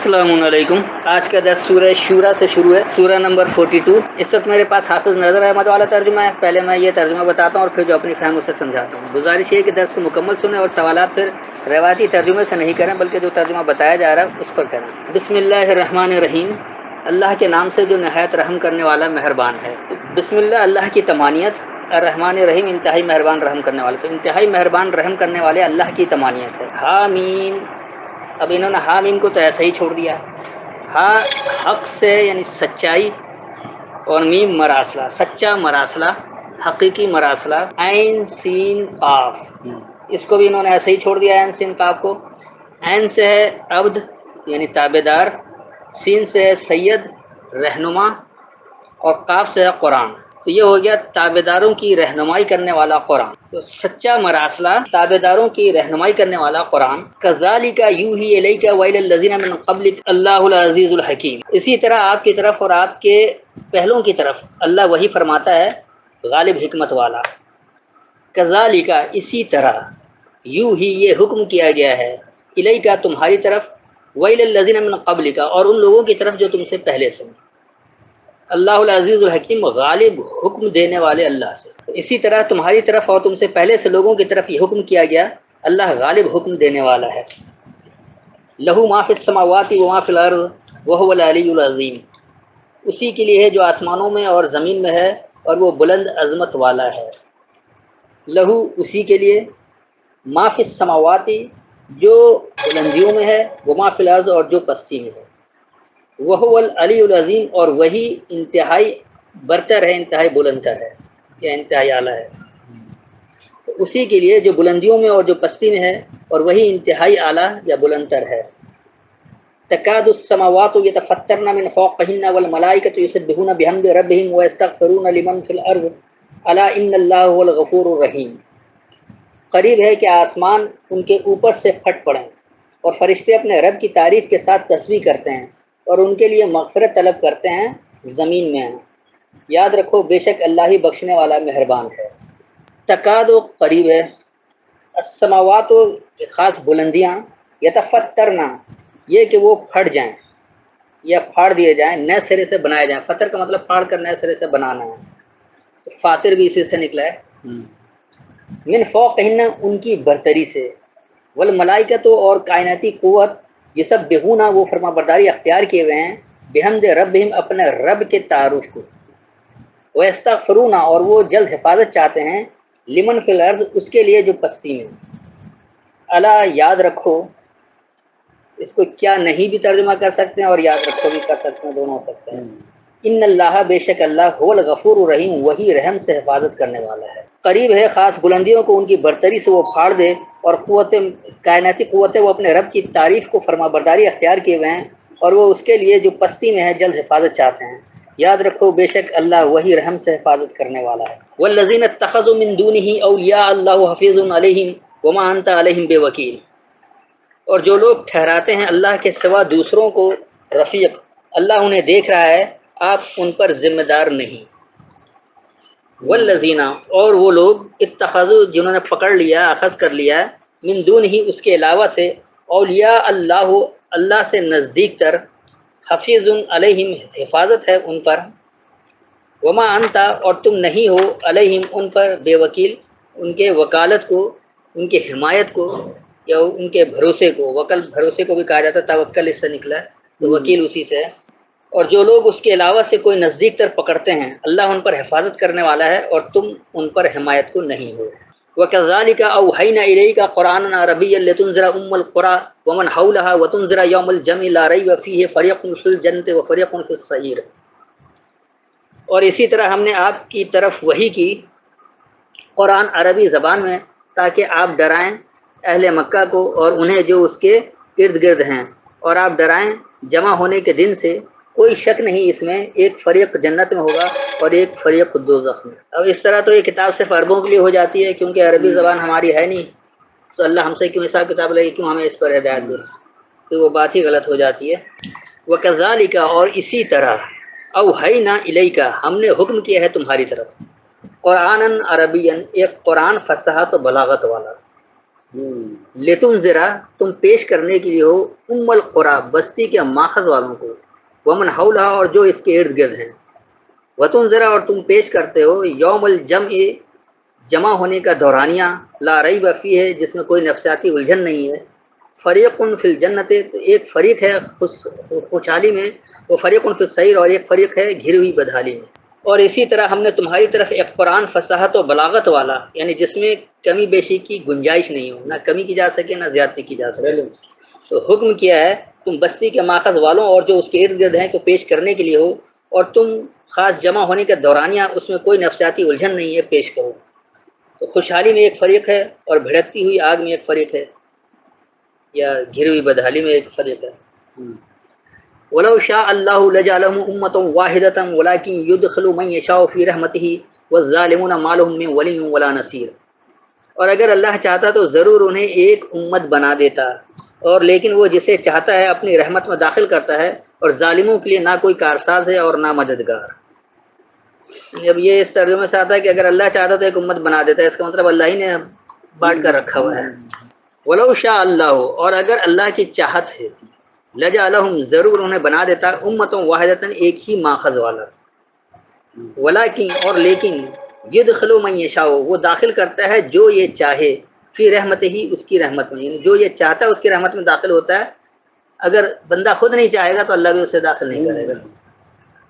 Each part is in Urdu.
السلام علیکم۔ آج کا درس سورہ شورا سے شروع ہے، سورہ نمبر 42۔ اس وقت میرے پاس حافظ نظر احمد والا ترجمہ ہے۔ پہلے میں یہ ترجمہ بتاتا ہوں اور پھر جو اپنی فہم اسے سمجھاتا ہوں۔ گزارش ہے کہ درس کو مکمل سنیں اور سوالات پھر روایتی ترجمے سے نہیں کریں بلکہ جو ترجمہ بتایا جا رہا ہے اس پر کریں۔ بسم اللہ الرحمن الرحیم، اللہ کے نام سے جو نہایت رحم کرنے والا مہربان ہے۔ بسم اللہ، اللہ کی تمانیت، الرحمن الرحیم انتہائی مہربان رحم کرنے والے، تو انتہائی مہربان رحم کرنے والے اللہ کی تمانیت ہے۔ حامیم، اب انہوں نے حامیم کو تو ایسے ہی چھوڑ دیا۔ ہاں حق سے یعنی سچائی، اور میم مراسلہ، سچا مراسلہ، حقیقی مراسلہ۔ عین سین قاف، اس کو بھی انہوں نے ایسے ہی چھوڑ دیا، عین سین قاف کو۔ عین سے ہے عبد یعنی تابعدار، سین سے ہے سید رہنما، اور قاف سے ہے قرآن۔ تو یہ ہو گیا تابعداروں کی رہنمائی کرنے والا قرآن۔ تو سچا مراسلہ، تابعداروں کی رہنمائی کرنے والا قرآن۔ کذالک یوحی الیک وإلی الذین من قبلک اللہ العزیز الحکیم، اسی طرح آپ کی طرف اور آپ کے پہلوں کی طرف اللہ وہی فرماتا ہے غالب حکمت والا۔ کذالک، اسی طرح، یوحی یہ حکم کیا گیا ہے، الیک تمہاری طرف، وإلی الذین من قبلک اور ان لوگوں کی طرف جو تم سے پہلے سے، اللہ العزیز الحکیم غالب حکم دینے والے اللہ سے۔ اسی طرح تمہاری طرف اور تم سے پہلے سے لوگوں کی طرف یہ حکم کیا گیا، اللہ غالب حکم دینے والا ہے۔ لہو ما فی السماوات و ما فی الارض وہو العلی العظیم، اسی کے لیے ہے جو آسمانوں میں اور زمین میں ہے اور وہ بلند عظمت والا ہے۔ لہو، اسی کے لیے، ما فی السماوات جو بلندیوں میں ہے، و ما فی الارض اور جو پستی میں ہے، وہو العلی العظیم اور وہی انتہائی برتر ہے، انتہائی بلندتر ہے یا انتہائی اعلیٰ ہے۔ تو اسی کے لیے جو بلندیوں میں اور جو پستی میں ہے اور وہی انتہائی اعلیٰ یا بلندتر ہے۔ تکاد السماوات یتفطرن من فوقہن والملائکۃ یسبحون بحمد ربہم ویستغفرون لمن فی الارض الا ان اللہ هو الغفور الرحیم، قریب ہے کہ آسمان ان کے اوپر سے پھٹ پڑیں اور فرشتے اپنے رب کی تعریف کے ساتھ تسبیح کرتے ہیں اور ان کے لیے مغفرت طلب کرتے ہیں زمین میں ہیں۔ یاد رکھو بے شک اللہ ہی بخشنے والا مہربان ہے۔ تکاد و قریب ہے، السماوات و خاص بلندیاں، یتفطرنا یہ کہ وہ پھٹ جائیں یا پھاڑ دیے جائیں، نئے سرے سے بنائے جائیں۔ فطر کا مطلب پھاڑ کر نئے سرے سے بنانا ہے، فاطر بھی اسی سے نکلا ہے۔ من فوقہن ان کی برتری سے، والملائکۃ اور کائناتی قوت، یہ سب بہونا وہ فرما برداری اختیار کیے ہوئے ہیں، بحمد ربہم اپنے رب کے تعارف کو، ویستغفرون اور وہ جلد حفاظت چاہتے ہیں، لمن فی الارض اس کے لیے جو پستی میں۔ الا یاد رکھو، اس کو کیا نہیں بھی ترجمہ کر سکتے ہیں اور یاد رکھو بھی کر سکتے ہیں، دونوں ہو سکتے ہیں۔ ان اللہ بے شک اللہ هو الغفور الرحیم وہی رحم سے حفاظت کرنے والا ہے۔ قریب ہے خاص بلندیوں کو ان کی برتری سے وہ پھاڑ دے، اور قوت کائناتی قوتیں وہ اپنے رب کی تعریف کو فرما برداری اختیار کیے ہوئے ہیں اور وہ اس کے لیے جو پستی میں ہے جلد حفاظت چاہتے ہیں۔ یاد رکھو بے شک اللہ وہی رحم سے حفاظت کرنے والا ہے۔ والذین اتخذوا من دونه اولیاء اللہ حفیظ علیہم وما انت علیہم بوکیل، اور جو لوگ ٹھہراتے ہیں اللہ کے سوا دوسروں کو رفیق، اللہ انہیں دیکھ رہا ہے، آپ ان پر ذمہ دار نہیں۔ والذین اور وہ لوگ، اتخذوا جنہوں نے پکڑ لیا، اخذ کر لیا، من دون ہی اس کے علاوہ سے، اولیاء اللہ اللہ سے نزدیک تر، حفیظ علیہم حفاظت ہے ان پر، وما انت اور تم نہیں ہو، علیہم ان پر بے وکیل، ان کے وکالت کو، ان کے حمایت کو یا ان کے بھروسے کو۔ وکل بھروسے کو بھی کہا جاتا ہے، توکل اس سے نکلا ہے، تو وکیل اسی سے ہے۔ اور جو لوگ اس کے علاوہ سے کوئی نزدیک تر پکڑتے ہیں، اللہ ان پر حفاظت کرنے والا ہے اور تم ان پر حمایت کو نہیں ہو۔ وَكَذَلِكَ أَوْحَيْنَا إِلَيْكَ قُرْآنًا عَرَبِيًّا لِتُنذِرَ أُمَّ الْقُرَىٰ وَمَنْ حَوْلَهَا وَتُنذِرَ يَوْمَ الْجَمْعِ لَا رَيْبَ فِيهِ فَرِيقٌ فِي الْجَنَّةِ وَفَرِيقٌ فِي السَّعِيرِ، اور اسی طرح ہم نے آپ کی طرف وحی کی قرآن عربی زبان میں تاکہ آپ ڈرائیں اہل مکہ کو اور انہیں جو اس کے ارد گرد ہیں، اور آپ ڈرائیں جمع ہونے کے دن سے، کوئی شک نہیں اس میں ایک فریق جنت میں ہوگا اور ایک فریق دوزخ میں۔ اب اس طرح تو یہ کتاب صرف عربوں کے لیے ہو جاتی ہے، کیونکہ عربی زبان ہماری ہے نہیں، تو اللہ ہم سے کیوں حساب کتاب لے، کیوں ہمیں اس پر ہدایت دے، تو وہ بات ہی غلط ہو جاتی ہے۔ وَكَذَلِكَ اور اسی طرح، اوحینا الیک ہم نے حکم کیا ہے تمہاری طرف، قرآنً عربیًا ایک قرآن فصاحت و بلاغت والا، لیتم ذرا تم پیش کرنے کے لیے ہو ام القرا بستی کے ماخذ والوں کو، ومن حولہا اور جو اس کے ارد گرد ہیں، وتم ذرا اور تم پیش کرتے ہو یوم الجمع جمع ہونے کا دورانیہ، لا ریب فیہ ہے جس میں کوئی نفسیاتی الجھن نہیں ہے، فریق فی الجنت تو ایک فریق ہے خوشحالی میں، وہ فریق فی السعیر اور ایک فریق ہے گھری ہوئی بدحالی میں۔ اور اسی طرح ہم نے تمہاری طرف ایک قرآن فصاحت و بلاغت والا، یعنی جس میں کمی بیشی کی گنجائش نہیں ہو، نہ کمی کی جا سکے نہ زیادتی کی جا سکے، تو حکم کیا ہے تم بستی کے ماخذ والوں اور جو اس کے ارد گرد ہیں کو پیش کرنے کے لیے ہو، اور تم خاص جمع ہونے کا دورانیہ اس میں کوئی نفسیاتی الجھن نہیں ہے، پیش کرو۔ تو خوشحالی میں ایک فریق ہے اور بھڑکتی ہوئی آگ میں ایک فریق ہے، یا گھری ہوئی بدحالی میں ایک فریق ہے۔ وَلَوْ شَاءَ اللَّهُ لَجَعَلَهُمْ أُمَّةً وَاحِدَةً وَلَٰكِن يُدْخِلُ مَن يَشَاءُ فِي رَحْمَتِهِ وَالظَّالِمُونَ مَا لَهُم مِّن وَلِيٍّ وَلَا نَصِيرٍ۔ اور اگر اللہ چاہتا تو ضرور انہیں ایک امت بنا دیتا، اور لیکن وہ جسے چاہتا ہے اپنی رحمت میں داخل کرتا ہے، اور ظالموں کے لیے نہ کوئی کارساز ہے اور نہ مددگار۔ جب یہ اس ترجمے سے آتا ہے کہ اگر اللہ چاہتا تو ایک امت بنا دیتا ہے، اس کا مطلب اللہ ہی نے بانٹ کر رکھا ہوا ہے۔ وَلَوْ شَاءَ اللَّهُ اور اگر اللہ کی چاہت ہے لَجَعَلَهُمْ ضرور انہیں بنا دیتا امتوں واحدتاً ایک ہی ماخذ والا، ولیکن اور لیکن یدخل من یشاء وہ داخل کرتا ہے جو یہ چاہے، فی رحمت ہی اس کی رحمت میں، یعنی جو یہ چاہتا ہے اس کی رحمت میں داخل ہوتا ہے، اگر بندہ خود نہیں چاہے گا تو اللہ بھی اسے داخل نہیں کرے گا۔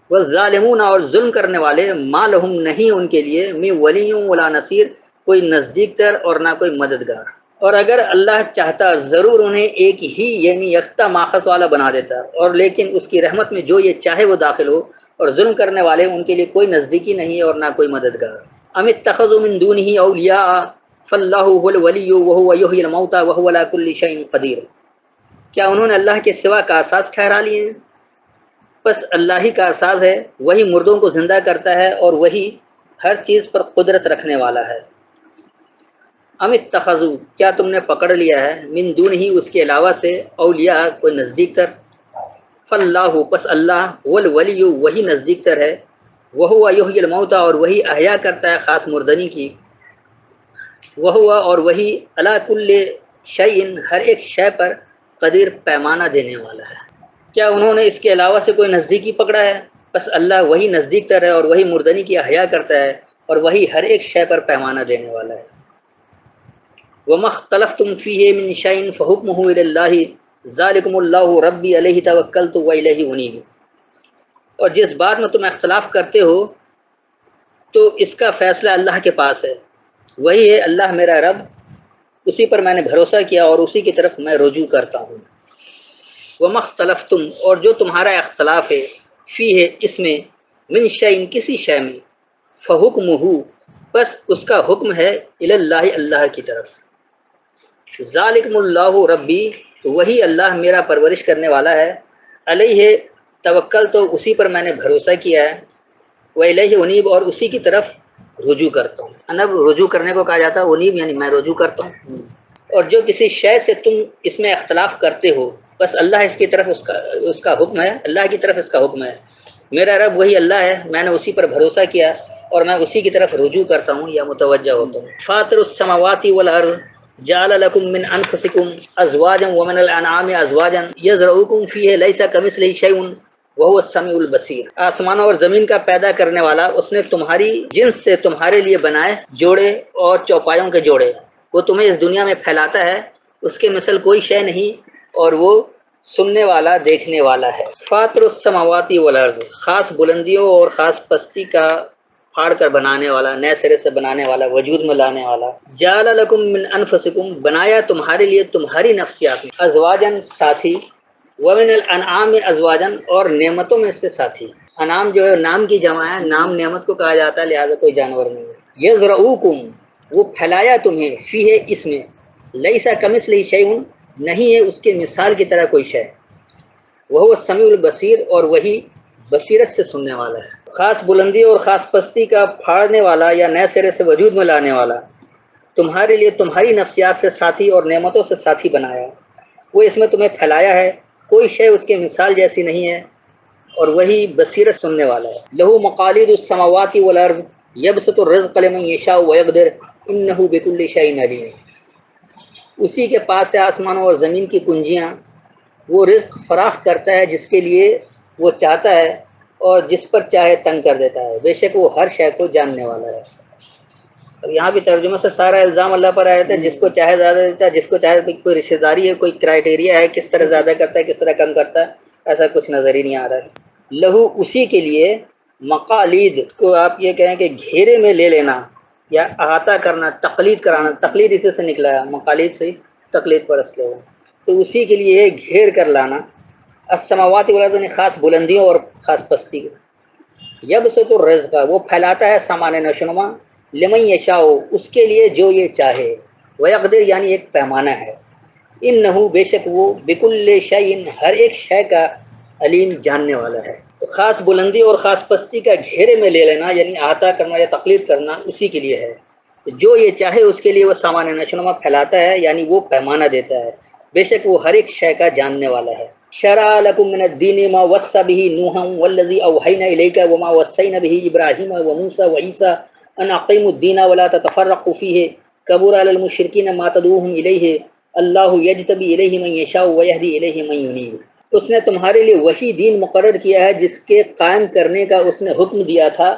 والظالمون اور ظلم کرنے والے، ما لہم نہیں ان کے لیے، من ولی ولا نصیر کوئی نزدیک تر اور نہ کوئی مددگار۔ اور اگر اللہ چاہتا ضرور انہیں ایک ہی یعنی یکتا ماخذ والا بنا دیتا، اور لیکن اس کی رحمت میں جو یہ چاہے وہ داخل ہو، اور ظلم کرنے والے ان کے لیے کوئی نزدیکی نہیں ہے اور نہ کوئی مددگار۔ ام اتخذوا من دونه اولیاء فاللہ هو الولی وهو یحیی الموتى وهو على كل شیء قدیر۔ کیا انہوں نے اللہ کے سوا کارساز ٹھہرا لیے ہیں؟ بس اللہ ہی کارساز ہے، وہی مردوں کو زندہ کرتا ہے اور وہی ہر چیز پر قدرت رکھنے والا ہے۔ ام اتخذوا کیا تم نے پکڑ لیا ہے، من دون ہی اس کے علاوہ سے، اولیاء کوئی نزدیک تر، فاللہ پس اللہ والولی وہی نزدیک تر ہے، وہو یحیی الموتى اور وہی احیا کرتا ہے خاص مردنی کی، وہو اور وہی علی کل شیء ہر ایک شے پر قدیر پیمانہ دینے والا ہے۔ کیا انہوں نے اس کے علاوہ سے کوئی نزدیکی پکڑا ہے؟ بس اللہ وہی نزدیک تر ہے اور وہی مردنی کی احیا کرتا ہے اور وہی ہر ایک شے پر پیمانہ دینے والا ہے۔ وَمَا اخْتَلَفْتُمْ فِيهِ مِنْ شَيْءٍ فَحُكْمُهُ إِلَى اللَّهِ ذَلِكُمُ اللَّهُ رَبِّي عَلَيْهِ تَوَكَّلْتُ وَإِلَيْهِ أُنِيبُ۔ اور جس بات میں تم اختلاف کرتے ہو تو اس کا فیصلہ اللہ کے پاس ہے، وہی ہے اللہ میرا رب، اسی پر میں نے بھروسہ کیا اور اسی کی طرف میں رجوع کرتا ہوں۔ وَمَا اخْتَلَفْتُمْ اور جو تمہارا اختلاف ہے، فِيهِ اس میں، مِنْ شَيْءٍ کسی شے میں، فَحُكْمُهُ بس اس کا حکم ہے إِلَى اللَّهِ اللہ کی طرف۔ ذالکم اللہ ربی تو وہی اللہ میرا پرورش کرنے والا ہے، علیہ توکل تو اسی پر میں نے بھروسہ کیا ہے، وإلیہ انیب اور اسی کی طرف رجوع کرتا ہوں۔ انب رجوع کرنے کو کہا جاتا ہے، انیب یعنی میں رجوع کرتا ہوں۔ اور جو کسی شے سے تم اس میں اختلاف کرتے ہو، بس اللہ اس کی طرف اس کا حکم ہے، اللہ کی طرف اس کا حکم ہے، میرا رب وہی اللہ ہے، میں نے اسی پر بھروسہ کیا اور میں اسی کی طرف رجوع کرتا ہوں یا متوجہ ہوتا ہوں۔ فاطر السماوات والارض جعل لكم من انفسكم ازواجا ومن الانعام ازواجا يزرعكم فيه ليس كمثله شيء وهو السميع البصير۔ آسمانوں اور زمین کا پیدا کرنے والا، اس نے تمہاری جنس سے تمہارے لیے بنائے جوڑے اور چوپایوں کے جوڑے، وہ تمہیں اس دنیا میں پھیلاتا ہے، اس کے مثل کوئی شے نہیں اور وہ سننے والا دیکھنے والا ہے۔ فاطر السماوات والارض خاص بلندیوں اور خاص پستی کا پھاڑ کر بنانے والا، نئے سرے سے بنانے والا، وجود میں لانے والا۔ جعل لکم من انفسکم بنایا تمہارے لیے تمہاری نفسیات میں، ازواجن ساتھی، ومن الانعام ازواجن اور نعمتوں میں سے ساتھی۔ انعام جو ہے نام کی جمع ہے، نام نعمت کو کہا جاتا ہے، لہذا کوئی جانور نہیں ہے۔ یزرعوکم وہ پھیلایا تمہیں، فیہ اس میں، لیس کمثلہ شیء نہیں ہے اس کے مثال کی طرح کوئی شے، وہو السمیع البصیر اور وہی بصیرت سے سننے والا ہے۔ خاص بلندی اور خاص پستی کا پھاڑنے والا یا نئے سرے سے وجود میں لانے والا، تمہارے لیے تمہاری نفسیات سے ساتھی اور نعمتوں سے ساتھی بنایا، وہ اس میں تمہیں پھیلایا ہے، کوئی شے اس کے مثال جیسی نہیں ہے اور وہی بصیرت سننے والا ہے۔ لہو مقالید السماوات والارض یبسط الرزق لمن یشاء ویقدر انہ بکل شیء علیم۔ اسی کے پاس ہے آسمانوں اور زمین کی کنجیاں، وہ رزق فراخ کرتا ہے جس کے لیے وہ چاہتا ہے اور جس پر چاہے تنگ کر دیتا ہے، بے شک وہ ہر شے کو جاننے والا ہے۔ اب یہاں بھی ترجمہ سے سارا الزام اللہ پر آیا تھا، جس کو چاہے زیادہ دیتا ہے، جس کو چاہے کوئی رشتہ داری ہے، کوئی کرائٹیریا ہے کس طرح زیادہ کرتا ہے کس طرح کم کرتا ہے، ایسا کچھ نظر ہی نہیں آ رہا ہے۔ لہو اسی کے لیے مقالید کو آپ یہ کہیں کہ گھیرے میں لے لینا یا احاطہ کرنا، تقلید کرانا، تقلید اسی سے نکلا ہے، مقالید سے تقلید پر اصل ہو، تو اسی کے لیے گھیر کر لانا السماوات والارض، خاص بلندیوں اور خاص پستی، یبسط الرزق وہ پھیلاتا ہے سامان نشونما، لمن یشاء اس کے لیے جو یہ چاہے، ویقدر یعنی ایک پیمانہ ہے، انہ بے شک وہ بکل شیء ہر ایک شے کا علیم جاننے والا ہے۔ تو خاص بلندی اور خاص پستی کا گھیرے میں لے لینا یعنی احاطہ کرنا یا تقلید کرنا اسی کے لیے ہے، جو یہ چاہے اس کے لیے وہ سامان نشونما پھیلاتا ہے یعنی وہ پیمانہ دیتا ہے، بے شک وہ ہر ایک شے کا جاننے والا ہے۔ شرع لکم من الدین ما وصى به نوحا والذی اوحینا الیک وما وصینا به ابراہیم وموسیٰ وعیسیٰ ان اقیموا الدین ولا تتفرقوا فیہ کبر علی المشرکین ما تدعوہم الیہ اللہ یجتبی الیہ من یشاء ویہدی الیہ من ینیب۔ اس نے تمہارے لیے وہی دین مقرر کیا ہے جس کے قائم کرنے کا اس نے حکم دیا تھا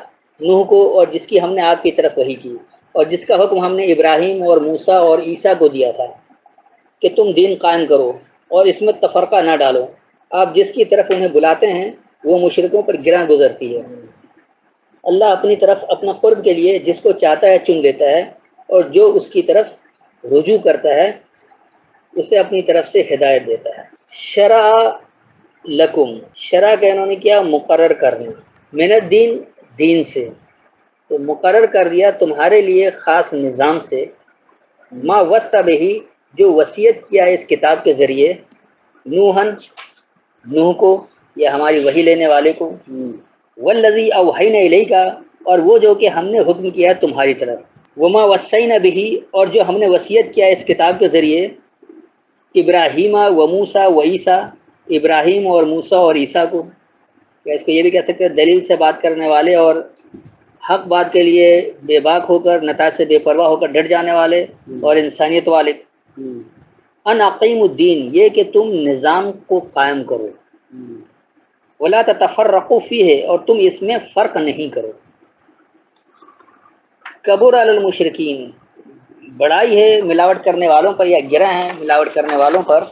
نوح کو، اور جس کی ہم نے آپ کی طرف وحی کی، اور جس کا حکم ہم نے ابراہیم اور موسیٰ اور عیسیٰ کو دیا تھا کہ تم دین قائم کرو اور اس میں تفرقہ نہ ڈالو۔ آپ جس کی طرف انہیں بلاتے ہیں وہ مشرکوں پر گراں گزرتی ہے۔ اللہ اپنی طرف اپنا قرب کے لیے جس کو چاہتا ہے چن لیتا ہے، اور جو اس کی طرف رجوع کرتا ہے اسے اپنی طرف سے ہدایت دیتا ہے۔ شرع لکم، شرع کا انہوں نے کیا مقرر کرنا، من الدین دین سے، تو مقرر کر دیا تمہارے لیے خاص نظام سے، ما وصى بہ جو وصیت کیا ہے اس کتاب کے ذریعے، نوحن نوح کو یا ہماری وحی لینے والے کو، والذی اوحینا الیک اور وہ جو کہ ہم نے حکم کیا ہے تمہاری طرف، وما وصینا بہ اور جو ہم نے وصیت کیا ہے اس کتاب کے ذریعے، ابراہیم و موسیٰ و عیسیٰ ابراہیم اور موسیٰ اور عیسیٰ کو، یا اس کو یہ بھی کہہ سکتے ہیں دلیل سے بات کرنے والے اور حق بات کے لیے بے باک ہو کر نتائج سے بے پرواہ ہو کر ڈٹ جانے والے اور انسانیت والے، ان اقیم الدین یہ کہ تم نظام کو قائم کرو، ولا تتفرقوا فیہ اور تم اس میں فرق نہیں کرو، کبر علی المشرکین بڑائی ہے ملاوٹ کرنے والوں پر یا گرہ ہیں ملاوٹ کرنے والوں پر،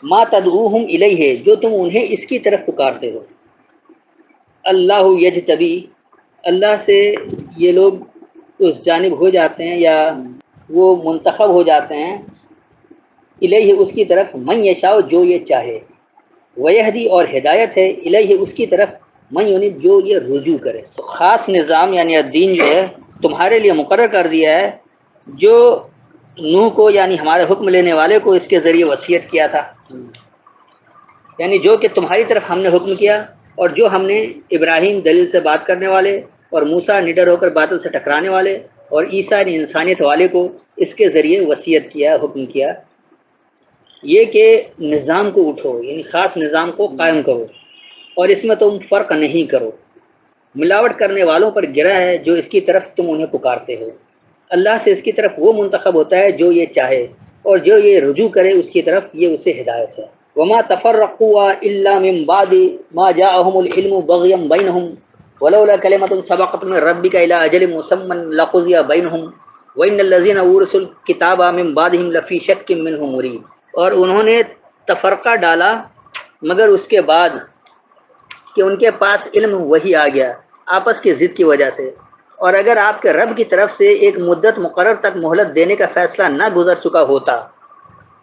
ما تدعوہم الیہ جو تم انہیں اس کی طرف پکارتے ہو، اللہ یجتبی اللہ سے یہ لوگ اس جانب ہو جاتے ہیں یا وہ منتخب ہو جاتے ہیں، الیہ اس کی طرف، من یشاء جو یہ چاہے، ویہدی اور ہدایت ہے الیہ اس کی طرف، من ینیب جو یہ رجوع کرے۔ تو خاص نظام یعنی الدین جو ہے تمہارے لیے مقرر کر دیا ہے جو نوح کو یعنی ہمارے حکم لینے والے کو اس کے ذریعے وصیت کیا تھا، یعنی جو کہ تمہاری طرف ہم نے حکم کیا، اور جو ہم نے ابراہیم دلیل سے بات کرنے والے اور موسیٰ نڈر ہو کر باطل سے ٹکرانے والے اور عیسیٰ نے انسانیت والے کو اس کے ذریعے وصیت کیا حکم کیا، یہ کہ نظام کو اٹھو یعنی خاص نظام کو قائم کرو اور اس میں تم فرق نہیں کرو، ملاوٹ کرنے والوں پر گرا ہے جو اس کی طرف تم انہیں پکارتے ہو، اللہ سے اس کی طرف وہ منتخب ہوتا ہے جو یہ چاہے اور جو یہ رجوع کرے اس کی طرف یہ اسے ہدایت ہے۔ وما تفرقوا الا من بعد ما جاءهم العلم بغيا بينهم ولولا كلمة سبقت من ربك الى اجل مسمى لقضي بينهم وان الذين اورثوا الكتاب من بعدهم لفي شك منه مريب۔ اور انہوں نے تفرقہ ڈالا مگر اس کے بعد کہ ان کے پاس علم وہی آ گیا آپس کی ضد کی وجہ سے، اور اگر آپ کے رب کی طرف سے ایک مدت مقرر تک مہلت دینے کا فیصلہ نہ گزر چکا ہوتا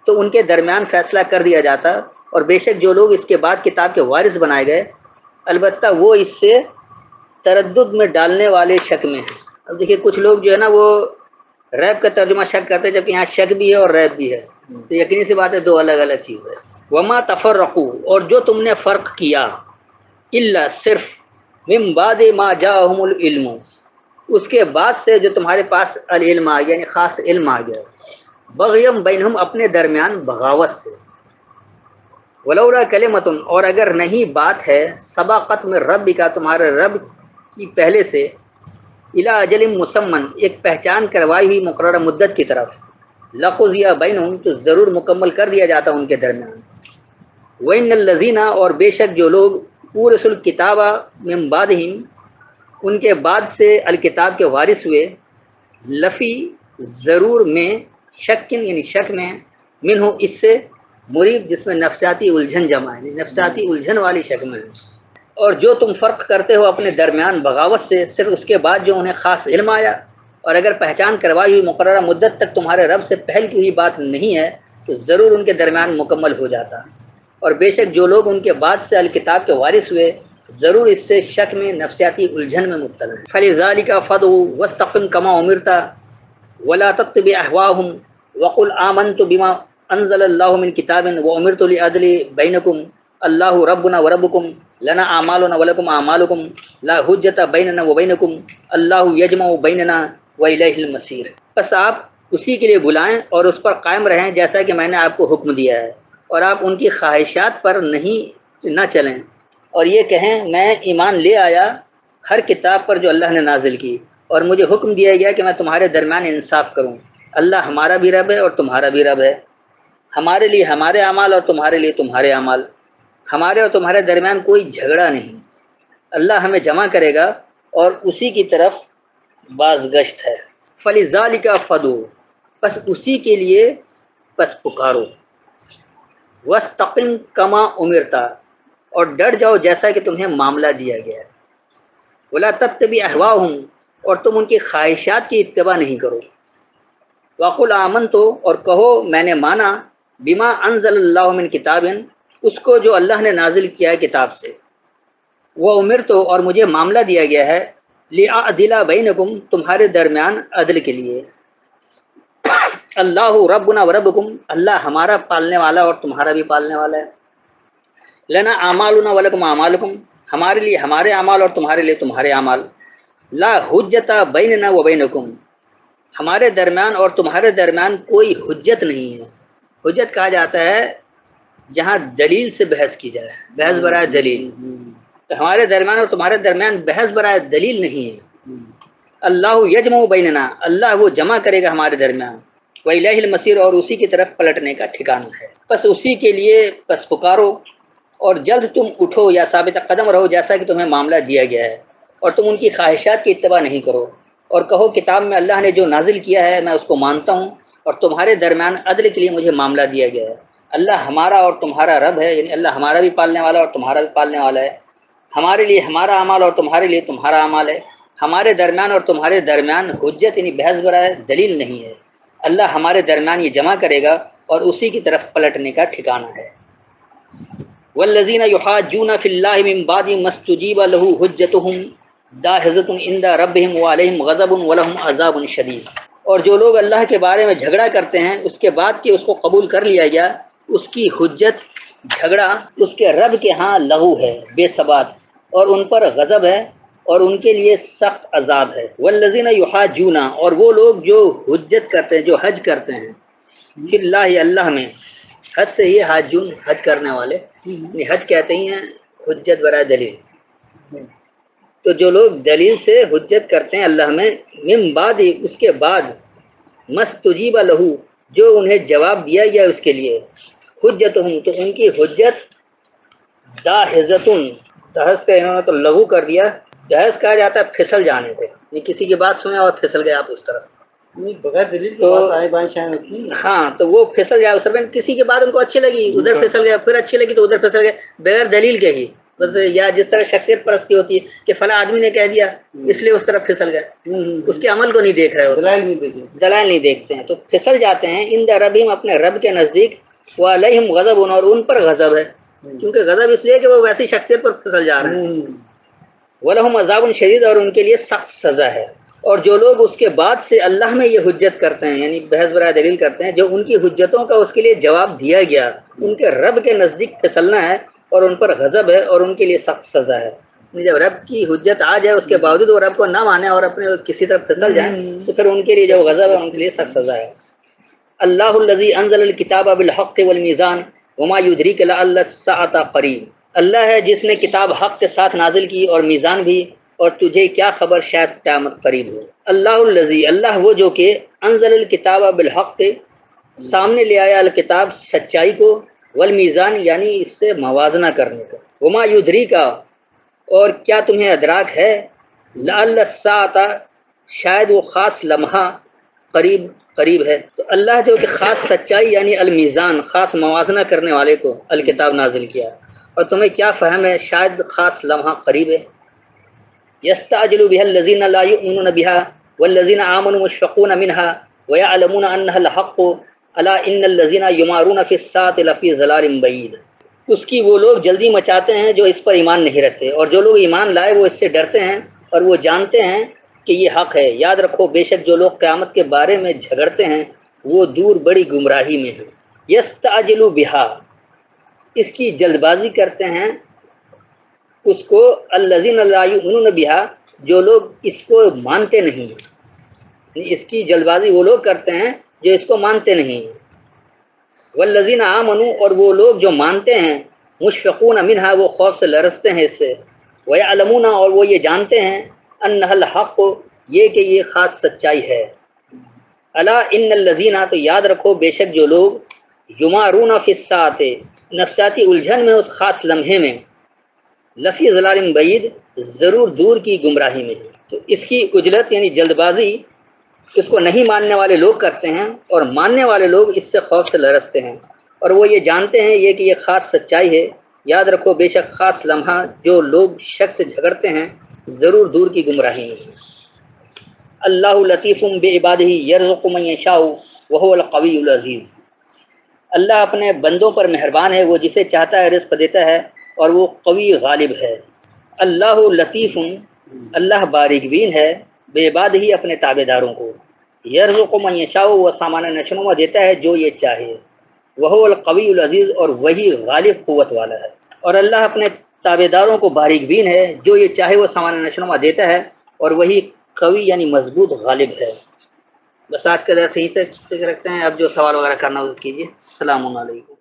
تو ان کے درمیان فیصلہ کر دیا جاتا، اور بے شک جو لوگ اس کے بعد کتاب کے وارث بنائے گئے البتہ وہ اس سے تردد میں ڈالنے والے شک میں ہیں۔ اب دیکھیے کچھ لوگ جو ہے نا وہ ریب کا ترجمہ شک کرتے ہیں، جبکہ یہاں شک بھی ہے اور ریب بھی ہے، تو یقینی سی بات ہے دو الگ الگ چیز ہے۔ وما تفرقوا اور جو تم نے فرق کیا، الا صرف، من بعد ما جاءهم العلم اس کے بعد سے جو تمہارے پاس العلم آ گیا یعنی خاص علم آ گیا، بغیم بینہم اپنے درمیان بغاوت سے، ولولا کلمۃ اور اگر نہیں بات ہے، سبقت میں رب کا تمہارے رب کی پہلے سے، الی اجل مسمن ایک پہچان کروائی ہوئی مقررہ مدت کی طرف، لقضی بینہم، تو ضرور مکمل کر دیا جاتا ان کے درمیان۔ وَإِنَّ الَّذِينَ، اور بے شک جو لوگ اورثوا الکتاب من بعدہم، ان کے بعد سے الکتاب کے وارث ہوئے، لفی، ضرور میں، شکن یعنی شک میں، منہ اس سے، مریب جس میں نفسیاتی الجھن جمع ہے، نفسیاتی الجھن والی شک میں ہے۔ اور جو تم فرق کرتے ہو اپنے درمیان بغاوت سے، صرف اس کے بعد جو انہیں خاص علم آیا، اور اگر پہچان کروائی ہوئی مقررہ مدت تک تمہارے رب سے پہل کی ہوئی بات نہیں ہے تو ضرور ان کے درمیان مکمل ہو جاتا۔ اور بے شک جو لوگ ان کے بعد سے الکتاب کے وارث ہوئے، ضرور اس سے شک میں، نفسیاتی الجھن میں مبتلا ہیں۔ فَلِذَٰلِكَ فَادْعُ وَاسْتَقِمْ كَمَا أُمِرْتَ وَلَا تَتَّبِعْ أَهْوَاءَهُمْ وَقُلْ آمَنْتُ بِمَا أَنزَلَ اللَّهُ مِنْ كِتَابٍ وَأُمِرْتُ لِأَعْدِلَ بَيْنَكُمْ اللَّهُ رَبُّنَا وَرَبُّكُمْ لَنَا أَعْمَالُنَا وَلَكُمْ أَعْمَالُكُمْ لَا حُجَّةَ بَيْنَنَا وَبَيْنَكُمْ اللَّهُ يَجْمَعُ بَيْنَنَا وَإِلَيْهِ الْمَصِيرُ۔ بس آپ اسی کے لیے بلائیں اور اس پر قائم رہیں جیسا کہ میں نے آپ کو حکم دیا ہے، اور آپ ان کی خواہشات پر نہ چلیں، اور یہ کہیں میں ایمان لے آیا ہر کتاب پر جو اللہ نے نازل کی، اور مجھے حکم دیا گیا کہ میں تمہارے درمیان انصاف کروں۔ اللہ ہمارا بھی رب ہے اور تمہارا بھی رب ہے، ہمارے لیے ہمارے اعمال اور تمہارے لیے تمہارے اعمال، ہمارے اور تمہارے درمیان کوئی جھگڑا نہیں، اللہ ہمیں جمع کرے گا اور اسی کی طرف بازگشت ہے۔ فَلِذَٰلِكَ فَادْعُ، بس اسی کے لیے بس پکارو، وَاسْتَقِمْ كَمَا أُمِرْتَ، اور ڈٹ جاؤ جیسا کہ تمہیں معاملہ دیا گیا ہے، وَلَا تَتَّبِعْ أَهْوَاءَهُمْ، اور تم ان کی خواہشات کی اتباع نہیں کرو، وَقُلْ آمَنْتُ، اور کہو میں نے مانا، بِمَا أَنزَلَ اللَّهُ مِنْ كِتَابٍ، اس کو جو اللہ نے نازل کیا ہے کتاب سے، وَأُمِرْتُ، اور مجھے معاملہ دیا گیا ہے، لِأَعْدِلَ بَيْنَكُمْ، تمہارے درمیان عدل کے لیے، اللہ ربنا وربکم، اللہ ہمارا پالنے والا اور تمہارا بھی پالنے والا ہے، لنا اعمالنا ولکم اعمالکم، ہمارے لیے ہمارے اعمال اور تمہارے لیے تمہارے اعمال، لا حجت بیننا وبینکم، ہمارے درمیان اور تمہارے درمیان کوئی حجت نہیں ہے۔ حجت کہا جاتا ہے جہاں دلیل سے بحث کی جائے، بحث برائے دلیل، تو ہمارے درمیان اور تمہارے درمیان بحث برائے دلیل نہیں ہے۔ اللہ یجمع بیننا، اللہ وہ جمع کرے گا ہمارے درمیان، وَإِلَيْهِ الْمَصِيرُ، اور اسی کی طرف پلٹنے کا ٹھکانہ ہے۔ بس اسی کے لیے بس پکارو، اور جلد تم اٹھو یا ثابت قدم رہو جیسا کہ تمہیں معاملہ دیا گیا ہے، اور تم ان کی خواہشات کی اتباع نہیں کرو، اور کہو کتاب میں اللہ نے جو نازل کیا ہے میں اس کو مانتا ہوں، اور تمہارے درمیان عدل کے لیے مجھے معاملہ دیا گیا ہے۔ اللہ ہمارا اور تمہارا رب ہے، یعنی اللہ ہمارا بھی پالنے والا اور تمہارا بھی پالنے والا ہے، ہمارے لیے ہمارا اعمال اور تمہارے لیے تمہارا اعمال ہے، ہمارے درمیان اور تمہارے درمیان حجت یعنی بحث برائے دلیل نہیں ہے، اللہ ہمارے درمیان یہ جمع کرے گا اور اسی کی طرف پلٹنے کا ٹھکانہ ہے۔ والذین یحاجون فی اللہ من بعد ما استجیب له حجتهم داحضۃ عند ربهم وعلیہم غضب ولہم عذاب شدید، اور جو لوگ اللہ کے بارے میں جھگڑا کرتے ہیں اس کے بعد کہ اس کو قبول کر لیا گیا، اس کی حجت جھگڑا اس کے رب کے ہاں لغو ہے، بے ثبات، اور ان پر غضب ہے اور ان کے لیے سخت عذاب ہے۔ والذین یحاجون، اور وہ لوگ جو حجت کرتے ہیں، جو حج کرتے ہیں، فی اللہ اللہ میں، حج سے ہی حاجون حج کرنے والے، یعنی حج کہتے ہی ہیں حجت برائے دلیل، تو جو لوگ دلیل سے حجت کرتے ہیں اللہ میں، من بعد، اس کے بعد، مستجیب لہو، جو انہیں جواب دیا گیا اس کے لیے، حجتہم، تو ان کی حجت داحضۃ، دہس کا انہوں نے تو لغو کر دیا، دہس کہا جاتا ہے پھسل جانے کو، یہ کسی کی بات سنیں اور پھسل گئے آپ اس طرف، بغیر دلیل کی تو بات آئے بائیں شائیں ہوتی ہے۔ ہاں تو وہ پھسل جائے اس طرف، کسی کی بات ان کو اچھی لگی ادھر پھسل گیا، پھر اچھی لگی تو ادھر پھسل گئے، بغیر دلیل کے ہی بس، یا جس طرح شخصیت پرستی ہوتی ہے کہ فلاں آدمی نے کہہ دیا اس لیے اس طرف پھسل گئے، اس کے عمل کو نہیں دیکھ رہے ہوتے، دلائل نہیں دیکھے، دلائل نہیں دیکھتے ہیں، تو پھسل جاتے ہیں عند ربہم، اپنے رب کے نزدیک، وعلیہم غضب، اور ان پر غضب ہے، کیونکہ غضب اس لیے کہ وہ ویسی شخصیت پر پھسل جا رہے ہیں، وَلَهُمْ عَذَابٌ شَدِيدٌ، اور ان کے لیے سخت سزا ہے۔ اور جو لوگ اس کے بعد سے اللہ میں یہ حجت کرتے ہیں، یعنی بحث برائے دلیل کرتے ہیں، جو ان کی حجتوں کا اس کے لیے جواب دیا گیا، ان کے رب کے نزدیک پھسلنا ہے اور ان پر غضب ہے اور ان کے لیے سخت سزا ہے۔ جب رب کی حجت آ جائے اس کے باوجود وہ رب کو نہ مانے اور اپنے کسی طرف پھسل جائیں تو پھر ان کے لیے جو غضب ہے ان کے لیے سخت سزا ہے۔ اللہ الذی انزل الکتاب بالحق والمیزان وما یدریک لعل الساعة قریب، اللہ ہے جس نے کتاب حق کے ساتھ نازل کی اور میزان بھی، اور تجھے کیا خبر شاید قیامت قریب ہو۔ اللہ الذی، اللہ وہ جو کہ انزل الکتاب بالحق، سامنے لے آیا الکتاب سچائی کو، والمیزان یعنی اس سے موازنہ کرنے کا، وما یدری کا اور کیا تمہیں ادراک ہے، لعل الساعۃ شاید وہ خاص لمحہ قریب قریب ہے۔ تو اللہ جو کہ خاص سچائی یعنی المیزان خاص موازنہ کرنے والے کو الکتاب نازل کیا، اور تمہیں کیا فہم ہے شاید خاص لمحہ قریب ہے۔ یستعجل بها الذین لا یؤمنون بها والذین آمنوا مشفقون منها ویعلمون انها الحق الا ان الذین یمارون فی الساعۃ لفی ضلال بعید۔ اس کی وہ لوگ جلدی مچاتے ہیں جو اس پر ایمان نہیں رکھتے، اور جو لوگ ایمان لائے وہ اس سے ڈرتے ہیں اور وہ جانتے ہیں کہ یہ حق ہے۔ یاد رکھو بے شک جو لوگ قیامت کے بارے میں جھگڑتے ہیں وہ دور بڑی گمراہی میں ہیں۔ یستعجل بہا اس کی جلد بازی کرتے ہیں اس کو، الذین لا یؤمنون بہا جو لوگ اس کو مانتے نہیں ہیں، اس کی جلد بازی وہ لوگ کرتے ہیں جو اس کو مانتے نہیں ہیں۔ والذین آمنوا اور وہ لوگ جو مانتے ہیں، مشفقون منہا وہ خوف سے لرزتے ہیں اس سے، ویعلمون اور وہ یہ جانتے ہیں، انہا الحق یہ کہ یہ خاص سچائی ہے۔ الا ان الذین تو یاد رکھو بے شک جو لوگ یمارون فی الساعۃ نفسیاتی الجھن میں اس خاص لمحے میں، لفی ضلال بعید ضرور دور کی گمراہی میں ہے۔ تو اس کی عجلت یعنی جلد بازی اس کو نہیں ماننے والے لوگ کرتے ہیں، اور ماننے والے لوگ اس سے خوف سے لرزتے ہیں، اور وہ یہ جانتے ہیں یہ کہ یہ خاص سچائی ہے۔ یاد رکھو بے شک خاص لمحہ جو لوگ شک سے جھگڑتے ہیں ضرور دور کی گمراہی میں ہیں۔ اللہ لطیف بعبادہ یرزق من یشاء وہو القوی العزیز۔ اللہ اپنے بندوں پر مہربان ہے، وہ جسے چاہتا ہے رزق دیتا ہے اور وہ قوی غالب ہے۔ اللہ لطیف اللہ باریک بین ہے، بے بعد ہی اپنے تابع داروں کو، یرزق من یشاء وہ سامان نشوما دیتا ہے جو یہ چاہے، وہ القوی العزیز اور وہی غالب قوت والا ہے۔ اور اللہ اپنے تابع داروں کو باریک بین ہے، جو یہ چاہے وہ سامان نشوما دیتا ہے اور وہی قوی یعنی مضبوط غالب ہے۔ بس آج کا درس یہیں سے رکھتے ہیں، اب جو سوال وغیرہ کرنا وہ کیجیے۔ السلام علیکم۔